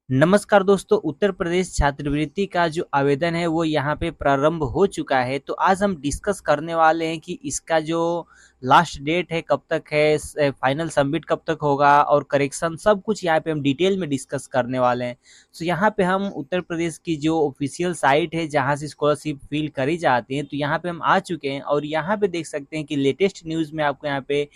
नमस्कार दोस्तों, उत्तर प्रदेश छात्रवृत्ति का जो आवेदन है वो यहाँ पे प्रारंभ हो चुका है। तो आज हम डिस्कस करने वाले हैं कि इसका जो लास्ट डेट है कब तक है, फाइनल सबमिट कब तक होगा और करेक्शन सब कुछ यहाँ पे हम डिटेल में डिस्कस करने वाले हैं। तो यहाँ पे हम उत्तर प्रदेश की जो ऑफिशियल साइट है जहाँ से स्कॉलरशिप फिल करी जाती है, तो यहाँ पे हम आ चुके हैं और यहाँ पे देख सकते हैं कि लेटेस्ट न्यूज़ में आपको यहाँ पे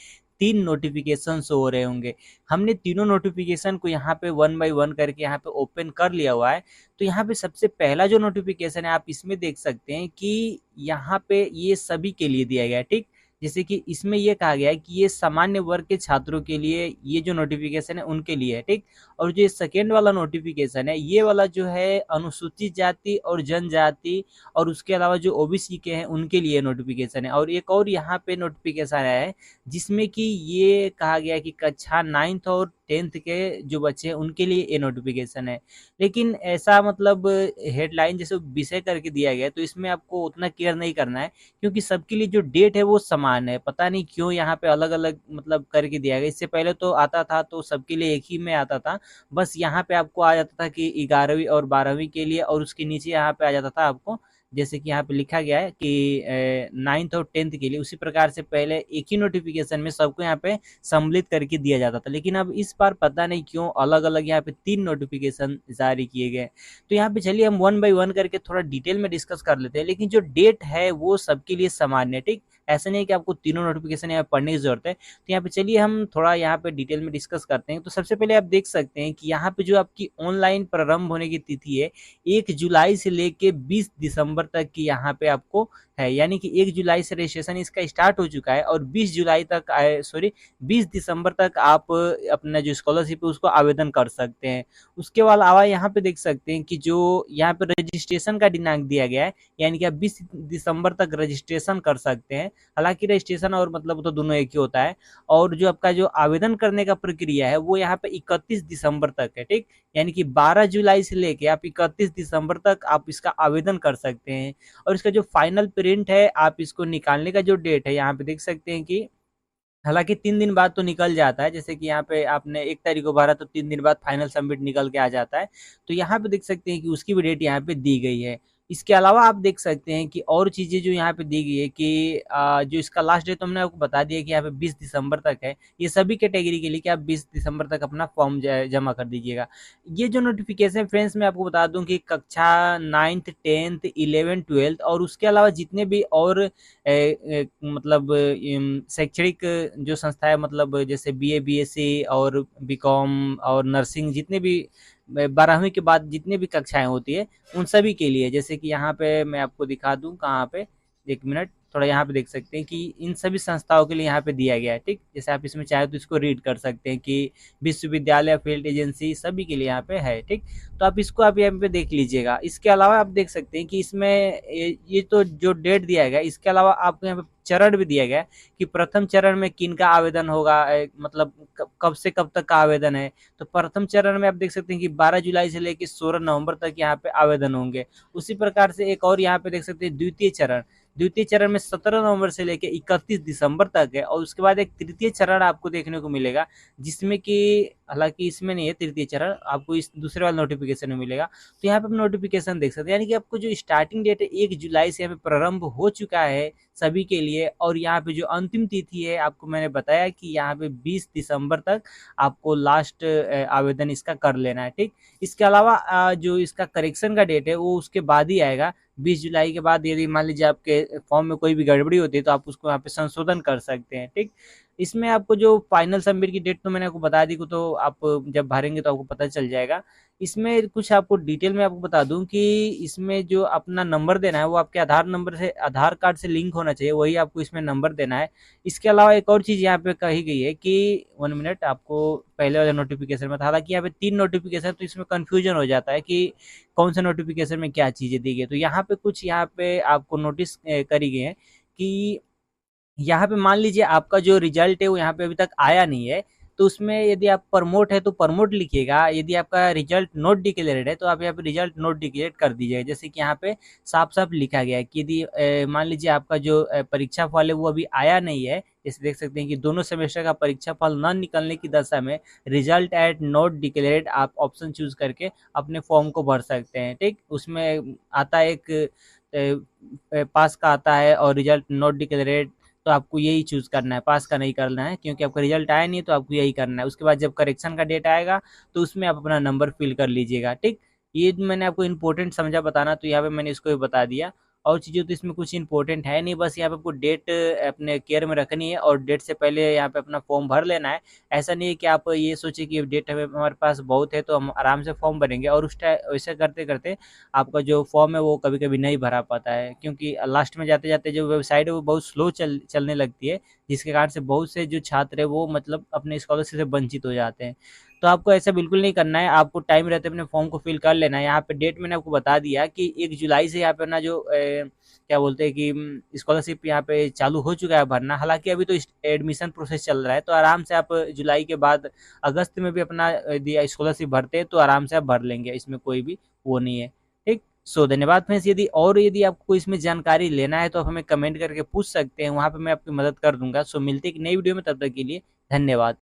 3 नोटिफिकेशन शो हो रहे होंगे। हमने तीनों नोटिफिकेशन को यहाँ पे वन बाय वन करके यहाँ पे ओपन कर लिया हुआ है। तो यहाँ पे सबसे पहला जो नोटिफिकेशन है आप इसमें देख सकते हैं कि यहाँ पे ये सभी के लिए दिया गया है, ठीक। जैसे कि इसमें ये कहा गया है कि ये सामान्य वर्ग के छात्रों के लिए ये जो नोटिफिकेशन है उनके लिए है, ठीक। और जो सेकेंड वाला नोटिफिकेशन है ये वाला जो है अनुसूचित जाति और जनजाति और उसके अलावा जो ओबीसी के हैं उनके लिए नोटिफिकेशन है। और एक और यहाँ पे नोटिफिकेशन आया है जिसमें कि ये कहा गया है कि कक्षा 9th और 10th के जो बच्चे हैं उनके लिए ये नोटिफिकेशन है। लेकिन ऐसा मतलब हेडलाइन जैसे विषय करके दिया गया है, तो इसमें आपको उतना केयर नहीं करना है क्योंकि सबके लिए जो डेट है वो समान है। पता नहीं क्यों यहाँ पे अलग-अलग मतलब करके दिया गया। इससे पहले तो आता था तो सबके लिए एक ही में आता था। बस यहाँ पे आपको आ जाता था कि 11वीं और 12वीं के लिए और उसके नीचे यहाँ पे आ जाता था आपको जैसे कि यहाँ पे लिखा गया है कि 9th और 10th के लिए। उसी प्रकार से पहले एक ही नोटिफिकेशन में सबको यहाँ पे सम्मिलित करके दिया जाता था, लेकिन अब इस बार पता नहीं क्यों अलग-अलग यहाँ पे 3 नोटिफिकेशन जारी किए गए। तो यहाँ पे चलिए हम वन बाय वन करके थोड़ा डिटेल में डिस्कस कर लेते हैं, लेकिन जो डेट है वो सबके लिए समान है, ठीक। ऐसा नहीं है कि आपको तीनों नोटिफिकेशन यहाँ पढ़ने की जरूरत है। तो यहाँ पे चलिए हम थोड़ा यहाँ पे डिटेल में डिस्कस करते हैं। तो सबसे पहले आप देख सकते हैं कि यहाँ पे जो आपकी ऑनलाइन प्रारंभ होने की तिथि है 1 जुलाई से लेके 20 दिसंबर तक की यहाँ पे आपको है, यानी कि 1 जुलाई से रजिस्ट्रेशन इसका स्टार्ट हो चुका है और 20 जुलाई तक सॉरी 20 दिसंबर तक आप अपना जो स्कॉलरशिप है उसको आवेदन कर सकते हैं। उसके अलावा यहाँ पे देख सकते हैं कि जो यहाँ पे रजिस्ट्रेशन का दिनांक दिया गया है, यानी कि आप 20 दिसंबर तक रजिस्ट्रेशन कर सकते हैं। हालांकि रजिस्ट्रेशन और मतलब तो दोनों एक ही होता है। और जो आपका जो आवेदन करने का प्रक्रिया है वो यहाँ पे 31 दिसंबर तक है, ठीक। यानी कि 12 जुलाई से लेके आप 31 दिसंबर तक आप इसका आवेदन कर सकते हैं। और इसका जो फाइनल प्रिंट है आप इसको निकालने का जो डेट है यहाँ पे देख सकते हैं कि हालांकि 3 दिन बाद तो निकल जाता है। जैसे कि यहाँ पे आपने 1 तारीख को भरा तो 3 दिन बाद फाइनल सबमिट निकल के आ जाता है। तो यहाँ पे देख सकते हैं कि उसकी भी डेट यहाँ पे दी गई है। इसके अलावा आप देख सकते हैं कि और चीज़ें जो यहाँ पे दी गई है कि जो इसका लास्ट डेट तो हमने आपको बता दिया कि यहाँ पे 20 दिसंबर तक है। ये सभी कैटेगरी के लिए कि आप 20 दिसंबर तक अपना फॉर्म जमा कर दीजिएगा। ये जो नोटिफिकेशन फ्रेंड्स मैं आपको बता दूं कि कक्षा 9th 10th 11th 12th और उसके अलावा जितने भी और मतलब शैक्षणिक जो संस्था है, मतलब जैसे बीए बीएससी और बीकॉम और नर्सिंग, जितने भी 12वीं के बाद जितने भी कक्षाएं होती है उन सभी के लिए, जैसे कि यहाँ पे मैं आपको दिखा दूं कहाँ पे, 1 मिनट, थोड़ा यहाँ पे देख सकते हैं कि इन सभी संस्थाओं के लिए यहाँ पे दिया गया है, ठीक। जैसे आप इसमें चाहे तो इसको रीड कर सकते हैं कि विश्वविद्यालय फील्ड एजेंसी सभी के लिए यहाँ पे है, ठीक। तो आप इसको आप यहाँ पे देख लीजिएगा। इसके अलावा आप देख सकते हैं कि इसमें ये तो जो डेट दिया गया इसके अलावा आपको यहाँ पे चरण भी दिया गया है कि प्रथम चरण में किन का आवेदन होगा, मतलब कब से कब तक का आवेदन है। तो प्रथम चरण में आप देख सकते हैं कि 12 जुलाई से लेकर 16 नवंबर तक यहाँ पे आवेदन होंगे। उसी प्रकार से एक और यहाँ पे देख सकते हैं द्वितीय चरण में 17 नवंबर से लेकर 31 दिसंबर तक है। और उसके बाद एक तृतीय चरण आपको देखने को मिलेगा जिसमें कि हालांकि इसमें नहीं है तृतीय चरण, आपको इस दूसरे वाले नोटिफिकेशन में मिलेगा। तो यहाँ पे आप नोटिफिकेशन देख सकते हैं, यानी कि आपको जो स्टार्टिंग डेट है 1 जुलाई से यहाँ पे प्रारंभ हो चुका है सभी के लिए। और यहाँ पे जो अंतिम तिथि है आपको मैंने बताया कि यहाँ पे 20 दिसंबर तक आपको लास्ट आवेदन इसका कर लेना है, ठीक। इसके अलावा जो इसका करेक्शन का डेट है वो उसके बाद ही आएगा। 20 जुलाई के बाद यदि मान लीजिए आपके फॉर्म में कोई भी गड़बड़ी होती है तो आप उसको यहाँ पे संशोधन कर सकते हैं, ठीक। इसमें आपको जो फाइनल सबमिट की डेट तो मैंने आपको बता दी, तो आप जब भरेंगे तो आपको पता चल जाएगा। इसमें कुछ आपको डिटेल में आपको बता दूं कि इसमें जो अपना नंबर देना है वो आपके आधार नंबर से, आधार कार्ड से लिंक होना चाहिए, वही आपको इसमें नंबर देना है। इसके अलावा एक और चीज़ यहाँ पे कही गई है कि 1 मिनट, आपको पहले वाले नोटिफिकेशन में था, हालांकि यहाँ पे 3 नोटिफिकेशन तो इसमें कंफ्यूजन हो जाता है कि कौन से नोटिफिकेशन में क्या चीज़ें दी गई। तो यहाँ पे कुछ यहाँ पे आपको नोटिस करी गई है कि यहाँ पे मान लीजिए आपका जो रिजल्ट है वो यहाँ पे अभी तक आया नहीं है, तो उसमें यदि आप प्रमोट है तो प्रमोट लिखिएगा। यदि आपका रिजल्ट नोट डिक्लेयर्ड है तो आप यहाँ पे रिजल्ट नोट डिक्लेयर कर दीजिएगा। जैसे कि यहाँ पे साफ साफ लिखा गया है कि यदि मान लीजिए आपका जो परीक्षा फल है वो अभी आया नहीं है जैसे देख सकते हैं कि दोनों सेमेस्टर का परीक्षा फल न निकलने की दशा में रिजल्ट एट नॉट डिक्लेयर्ड आप ऑप्शन चूज करके अपने फॉर्म को भर सकते हैं। ठीक, उसमें आता है एक पास का आता है और रिजल्ट नॉट डिक्लेयर्ड, तो आपको यही चूज करना है, पास का नहीं करना है, क्योंकि आपका रिजल्ट आया नहीं तो आपको यही करना है। उसके बाद जब करेक्शन का डेट आएगा तो उसमें आप अपना नंबर फिल कर लीजिएगा। ठीक, ये मैंने आपको इम्पोर्टेंट समझा बताना, तो यहाँ पे मैंने इसको भी बता दिया। और चीज़ें तो इसमें कुछ इंपॉर्टेंट है नहीं, बस यहाँ पे आपको डेट अपने केयर में रखनी है और डेट से पहले यहाँ पे अपना फॉर्म भर लेना है। ऐसा नहीं है कि आप ये सोचिए कि डेट हमारे पास बहुत है तो हम आराम से फॉर्म भरेंगे, और उस टाइम वैसे करते करते आपका जो फॉर्म है वो कभी कभी नहीं भरा पाता है, क्योंकि लास्ट में जाते जाते जो वेबसाइट है वो बहुत स्लो चलने लगती है, जिसके कारण से बहुत से जो छात्र है वो मतलब अपने स्कॉलरशिप से वंचित हो जाते हैं। तो आपको ऐसा बिल्कुल नहीं करना है, आपको टाइम रहते अपने फॉर्म को फिल कर लेना है। यहाँ पे डेट मैंने आपको बता दिया कि 1 जुलाई से यहाँ पे ना जो क्या बोलते हैं कि स्कॉलरशिप यहाँ पे चालू हो चुका है भरना। हालाँकि अभी तो एडमिशन प्रोसेस चल रहा है, तो आराम से आप जुलाई के बाद अगस्त में भी अपना यदि स्कॉलरशिप भरते हैं तो आराम से आप भर लेंगे, इसमें कोई भी वो नहीं है। ठीक, सो धन्यवाद फ्रेंड्स। यदि आपको इसमें जानकारी लेना है तो आप हमें कमेंट करके पूछ सकते हैं, वहाँ पे मैं आपकी मदद कर दूँगा। सो मिलते हैं एक नई वीडियो में, तब तक के लिए धन्यवाद।